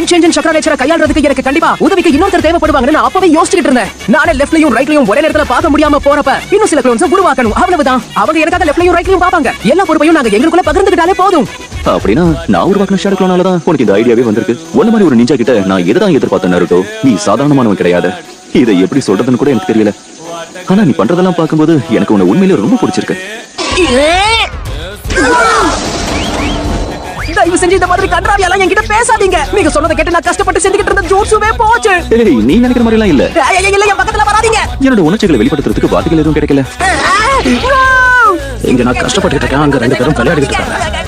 இன்சென்ஜன் சக்ரா நேச்சரை கையாளுறதுக்கு எனக்கு கண்டிப்பா உதவிக்கு இன்னொருத்தர் தேவைப்படுவாங்கன்னு நான் அப்பவே யோசிச்சுட்டு இருந்தேன். நானே லெஃப்ட்லயும் ரைட்லயும் ஒரே நேரத்துல பார்க்க முடியாம போறப்ப இன்னும் சில க்ளோன்ஸ் உருவாக்கணும், அவ்வளவுதான். அவங்க எனக்காக லெஃப்ட்லயும் ரைட்லயும் பாப்பாங்க. எல்லா பொறுப்பையும் நாங்க எங்களுக்குள்ள பகிர்ந்துக்கிட்டாலே போதும். அப்படின்னா நான் உருவாக்கின ஷேடோ க்ளோனால தான் உனக்கு இந்த ஐடியாவே வந்திருக்கு. ஒன்ன மாதிரி ஒரு நிஞ்சா கிட்ட நான் எதான் எதிர்பார்த்தேன் நருட்டோ. நீ சாதாரணமானவன் கிடையாது. இதை எப்படி சொல்றதுன்னு கூட எனக்கு தெரியல. ஆனா நீ பண்றதெல்லாம் பார்க்கும்போது எனக்கு உன்னை உண்மையிலே ரொம்ப பிடிச்சிருக்கு. தயவு செஞ்சு இந்த மாதிரி கன்றாவியெல்லாம் என்கிட்ட பேசாதீங்க. நீங்க சொன்னதை கேட்டு நான் கஷ்டப்பட்டு செஞ்சுக்கிட்டு இருந்த ஜோட்சுவே போச்சு. ஏய், நீ நினைக்கிற மாதிரி எல்லாம் இல்ல. இல்ல, என் பக்கத்துல வராதீங்க. என்னோட உணர்ச்சிகளை வெளிப்படுத்துறதுக்கு வார்த்தைகள் எதுவும் கிடைக்கல. இங்க நான் கஷ்டப்பட்டு இருக்கேன், அங்க 2 பேரும் விளையாடிட்டு இருக்காங்க.